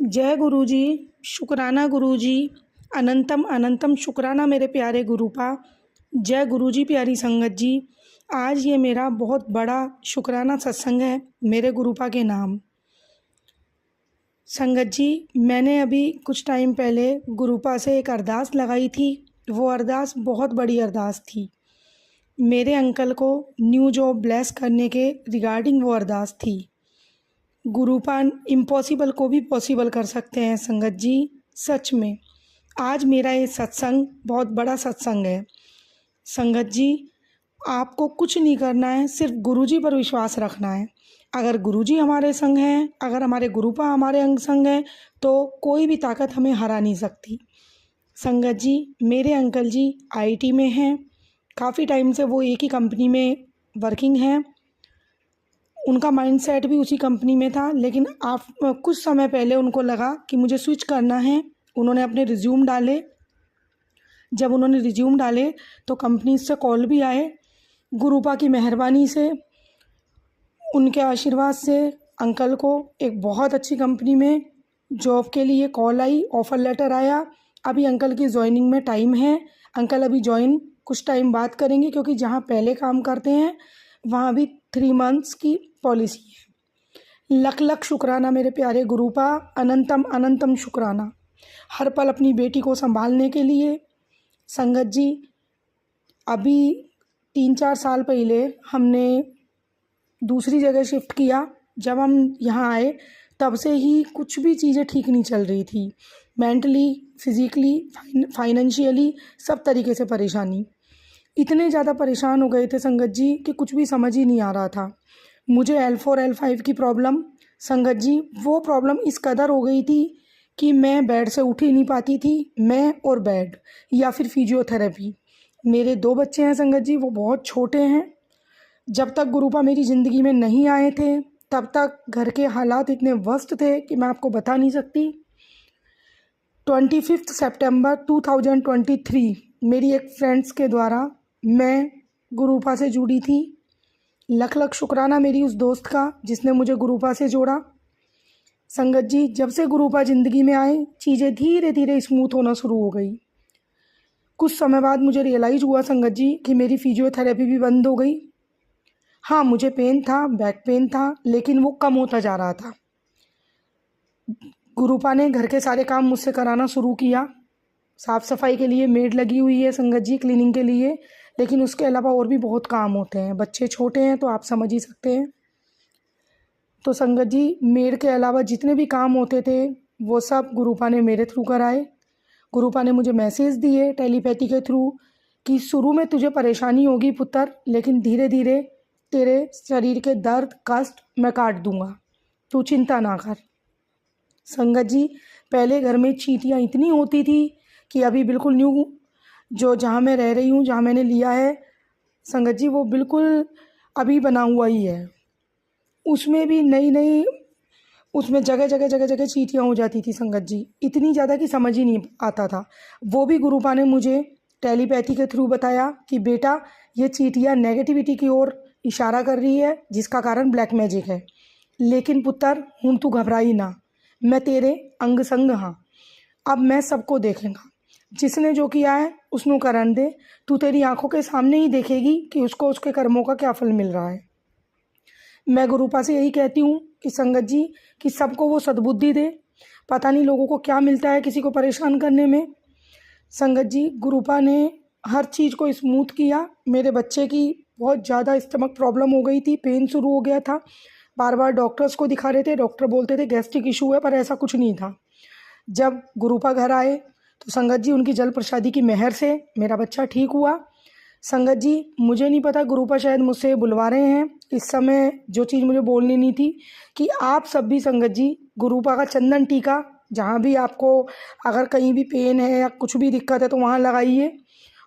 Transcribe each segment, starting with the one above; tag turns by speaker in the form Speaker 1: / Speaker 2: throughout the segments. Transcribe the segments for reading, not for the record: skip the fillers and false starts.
Speaker 1: जय गुरु जी। शुक्राना गुरु जी। अनंतम अनंतम शुक्राना मेरे प्यारे गुरुपा। जय गुरु जी। प्यारी संगत जी, आज ये मेरा बहुत बड़ा शुक्राना सत्संग है मेरे गुरुपा के नाम। संगत जी, मैंने अभी कुछ टाइम पहले गुरुपा से एक अरदास लगाई थी। वो अरदास बहुत बड़ी अरदास थी। मेरे अंकल को न्यू जॉब ब्लेस करने के रिगार्डिंग वो अरदास थी। गुरुपा इम्पॉसिबल को भी पॉसिबल कर सकते हैं संगत जी। सच में आज मेरा ये सत्संग बहुत बड़ा सत्संग है। संगत जी, आपको कुछ नहीं करना है, सिर्फ गुरुजी पर विश्वास रखना है। अगर गुरुजी हमारे संग हैं, अगर हमारे गुरुपा हमारे अंग संग हैं, तो कोई भी ताकत हमें हरा नहीं सकती। संगत जी, मेरे अंकल जी आईटी में हैं। काफ़ी टाइम से वो एक ही कंपनी में वर्किंग हैं। उनका माइंडसेट भी उसी कंपनी में था, लेकिन कुछ समय पहले उनको लगा कि मुझे स्विच करना है। उन्होंने अपने रिज्यूम डाले। जब उन्होंने रिज्यूम डाले तो कंपनी से कॉल भी आए। गुरुपा की मेहरबानी से, उनके आशीर्वाद से अंकल को एक बहुत अच्छी कंपनी में जॉब के लिए कॉल आई, ऑफ़र लेटर आया। अभी अंकल की जॉइनिंग में टाइम है। अंकल अभी जॉइन कुछ टाइम बाद करेंगे, क्योंकि जहाँ पहले काम करते हैं वहाँ भी 3 मंथ्स की पॉलिसी है। लख लख शुक्राना मेरे प्यारे गुरुपा। अनंतम अनंतम शुक्राना हर पल अपनी बेटी को संभालने के लिए। संगत जी, अभी 3-4 साल पहले हमने दूसरी जगह शिफ्ट किया। जब हम यहाँ आए तब से ही कुछ भी चीज़ें ठीक नहीं चल रही थी। मेंटली, फिज़िकली, फाइनेंशियली सब तरीके से परेशानी। इतने ज़्यादा परेशान हो गए थे संगत जी कि कुछ भी समझ ही नहीं आ रहा था। मुझे L4 L5 की प्रॉब्लम, संगत जी वो प्रॉब्लम इस कदर हो गई थी कि मैं बेड से उठ ही नहीं पाती थी। मैं और बेड या फिर फिजियोथेरेपी। मेरे 2 बच्चे हैं संगत जी, वो बहुत छोटे हैं। जब तक गुरुपा मेरी ज़िंदगी में नहीं आए थे तब तक घर के हालात इतने वर्स्ट थे कि मैं आपको बता नहीं सकती। 25 सितंबर 2023 मेरी एक फ्रेंड्स के द्वारा मैं गुरुपा से जुड़ी थी। लख लख शुक्राना मेरी उस दोस्त का जिसने मुझे गुरुपा से जोड़ा। संगत जी, जब से गुरुपा ज़िंदगी में आए चीज़ें धीरे धीरे स्मूथ होना शुरू हो गई। कुछ समय बाद मुझे रियलाइज़ हुआ संगत जी कि मेरी फिजियोथेरेपी भी बंद हो गई। हाँ, मुझे पेन था, बैक पेन था, लेकिन वो कम होता जा रहा था। गुरुपा ने घर के सारे काम मुझसे कराना शुरू किया। साफ़ सफाई के लिए मेड लगी हुई है संगत जी, क्लीनिंग के लिए, लेकिन उसके अलावा और भी बहुत काम होते हैं। बच्चे छोटे हैं तो आप समझ ही सकते हैं। तो संगत जी, मेड के अलावा जितने भी काम होते थे वो सब गुरुपा ने मेरे थ्रू कराए। गुरुपा ने मुझे मैसेज दिए टेलीपैथी के थ्रू कि शुरू में तुझे परेशानी होगी पुत्र, लेकिन धीरे धीरे तेरे शरीर के दर्द कष्ट मैं काट दूंगा, तू चिंता ना कर। संगत जी, पहले घर में चींटियाँ इतनी होती थी कि अभी बिल्कुल न्यू जो जहाँ मैं रह रही हूँ, जहाँ मैंने लिया है संगत जी, वो बिल्कुल अभी बना हुआ ही है। उसमें भी नई नई, उसमें जगह जगह जगह जगह चींटियाँ हो जाती थी संगत जी, इतनी ज़्यादा कि समझ ही नहीं आता था। वो भी गुरुपा ने मुझे टेलीपैथी के थ्रू बताया कि बेटा ये चींटियाँ नेगेटिविटी की ओर इशारा कर रही है, जिसका कारण ब्लैक मैजिक है। लेकिन पुत्र हूँ तू घबराई ना, मैं तेरे अंग संग हाँ। अब मैं सबको देखेगा, जिसने जो किया है उसਨੂੰ करन दे। तू तेरी आंखों के सामने ही देखेगी कि उसको उसके कर्मों का क्या फल मिल रहा है। मैं गुरुपा से यही कहती हूँ कि संगत जी, कि सबको वो सद्बुद्धि दे। पता नहीं लोगों को क्या मिलता है किसी को परेशान करने में। संगत जी, गुरुपा ने हर चीज़ को स्मूथ किया। मेरे बच्चे की बहुत ज़्यादा स्टमक प्रॉब्लम हो गई थी, पेन शुरू हो गया था। बार बार डॉक्टर्स को दिखा रहे थे, डॉक्टर बोलते थे गैस्ट्रिक इशू है, पर ऐसा कुछ नहीं था। जब गुरुपा घर आए तो संगत जी उनकी जल प्रसादी की मेहर से मेरा बच्चा ठीक हुआ। संगत जी, मुझे नहीं पता, गुरुपा शायद मुझसे बुलवा रहे हैं इस समय, जो चीज़ मुझे बोलनी नहीं थी, कि आप सब भी संगत जी गुरुपा का चंदन टीका, जहाँ भी आपको अगर कहीं भी पेन है या कुछ भी दिक्कत है तो वहाँ लगाइए।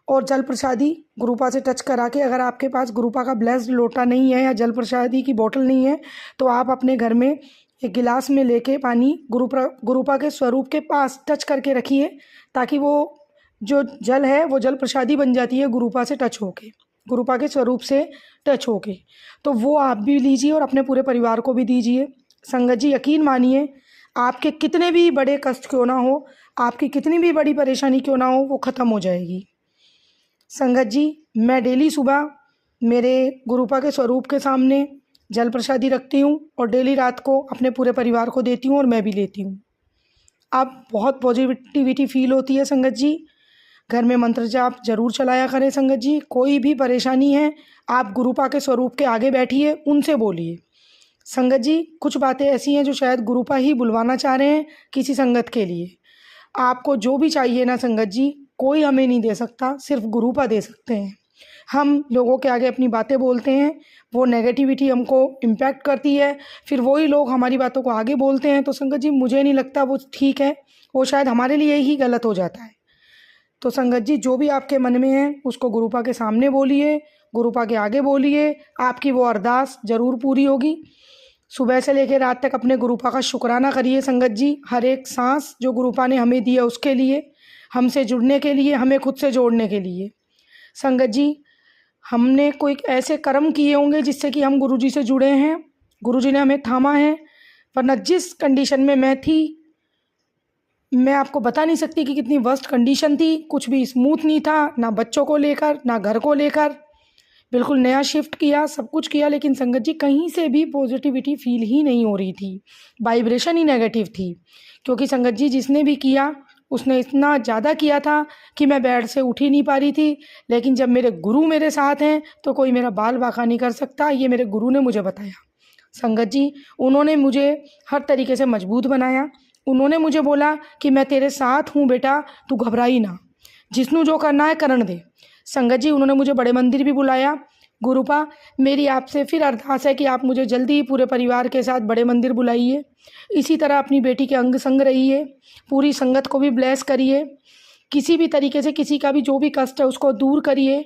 Speaker 1: और जल प्रसादी गुरुपा से टच करा के, अगर आपके पास गुरुपा का ब्लेस्ड लोटा नहीं है या जल प्रसादी की बोतल नहीं है तो आप अपने घर में एक गिलास में लेके पानी गुरुपा के स्वरूप के पास टच करके रखिए, ताकि वो जो जल है वो जल प्रसादी बन जाती है गुरुपा से टच होके, गुरुपा के स्वरूप से टच होके। तो वो आप भी लीजिए और अपने पूरे परिवार को भी दीजिए। संगत जी, यकीन मानिए, आपके कितने भी बड़े कष्ट क्यों ना हो, आपकी कितनी भी बड़ी परेशानी क्यों ना हो, वो ख़त्म हो जाएगी। संगत जी, मैं डेली सुबह मेरे गुरुपा के स्वरूप के सामने जल प्रसादी रखती हूँ और डेली रात को अपने पूरे परिवार को देती हूँ और मैं भी लेती हूँ। अब बहुत पॉजिटिविटी फील होती है संगत जी। घर में मंत्र जाप जरूर चलाया करें संगत जी। कोई भी परेशानी है, आप गुरुपा के स्वरूप के आगे बैठिए, उनसे बोलिए। संगत जी, कुछ बातें ऐसी हैं जो शायद गुरुपा ही बुलवाना चाह रहे हैं किसी संगत के लिए। आपको जो भी चाहिए ना संगत जी, कोई हमें नहीं दे सकता, सिर्फ गुरुपा दे सकते हैं। हम लोगों के आगे अपनी बातें बोलते हैं, वो नेगेटिविटी हमको इम्पैक्ट करती है, फिर वही लोग हमारी बातों को आगे बोलते हैं। तो संगत जी, मुझे नहीं लगता वो ठीक है, वो शायद हमारे लिए ही गलत हो जाता है। तो संगत जी, जो भी आपके मन में है उसको गुरुपा के सामने बोलिए, गुरुपा के आगे बोलिए, आपकी वो अरदास ज़रूर पूरी होगी। सुबह से लेकर रात तक अपने गुरुपा का शुक्राना करिए संगत जी, हर एक सांस जो गुरुपा ने हमें दी है उसके लिए, हमसे जुड़ने के लिए, हमें खुद से जोड़ने के लिए। संगत जी, हमने कोई ऐसे कर्म किए होंगे जिससे कि हम गुरुजी से जुड़े हैं, गुरुजी ने हमें थामा है, वरना जिस कंडीशन में मैं थी, मैं आपको बता नहीं सकती कि कितनी वर्स्ट कंडीशन थी। कुछ भी स्मूथ नहीं था, ना बच्चों को लेकर ना घर को लेकर। बिल्कुल नया शिफ्ट किया, सब कुछ किया, लेकिन संगत जी कहीं से भी पॉजिटिविटी फील ही नहीं हो रही थी, वाइब्रेशन ही नेगेटिव थी। क्योंकि संगत जी, जिसने भी किया उसने इतना ज़्यादा किया था कि मैं बेड से उठ ही नहीं पा रही थी। लेकिन जब मेरे गुरु मेरे साथ हैं तो कोई मेरा बाल बांका नहीं कर सकता, ये मेरे गुरु ने मुझे बताया। संगत जी, उन्होंने मुझे हर तरीके से मजबूत बनाया। उन्होंने मुझे बोला कि मैं तेरे साथ हूँ बेटा, तू घबराई ना, जिसनू जो करना है करन दे। संगत जी, उन्होंने मुझे बड़े मंदिर भी बुलाया। गुरुपा, मेरी आपसे फिर अरदास है कि आप मुझे जल्दी ही पूरे परिवार के साथ बड़े मंदिर बुलाइए। इसी तरह अपनी बेटी के अंग संग रहिए, पूरी संगत को भी ब्लेस करिए, किसी भी तरीके से किसी का भी जो भी कष्ट है उसको दूर करिए।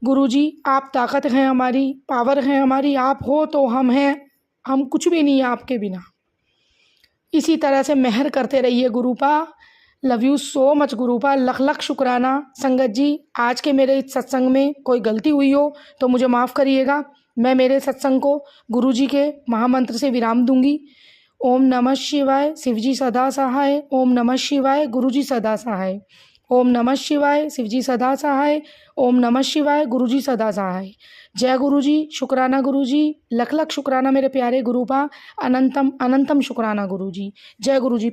Speaker 1: गुरुजी, आप ताकत हैं हमारी, पावर हैं हमारी, आप हो तो हम हैं, हम कुछ भी नहीं है आपके बिना। इसी तरह से मेहर करते रहिए गुरुपा। लव यू सो मच गुरुपा, लख लख शुक्राना। संगत जी, आज के मेरे इस सत्संग में कोई गलती हुई हो तो मुझे माफ़ करिएगा। मैं मेरे सत्संग को गुरुजी के महामंत्र से विराम दूंगी। ओम नमः शिवाय, शिवजी सदा सहाय। ओम नमः शिवाय, गुरुजी सदा सहाय। ओम नमः शिवाय, शिवजी सदा सहाय। ओम नमः शिवाय, गुरुजी सदा सहाय। जय गुरुजी, शुक्राना गुरुजी, लख लख शुक्राना मेरे प्यारे गुरुपा, अनंतम अनंतम शुक्राना गुरुजी। जय गुरुजी।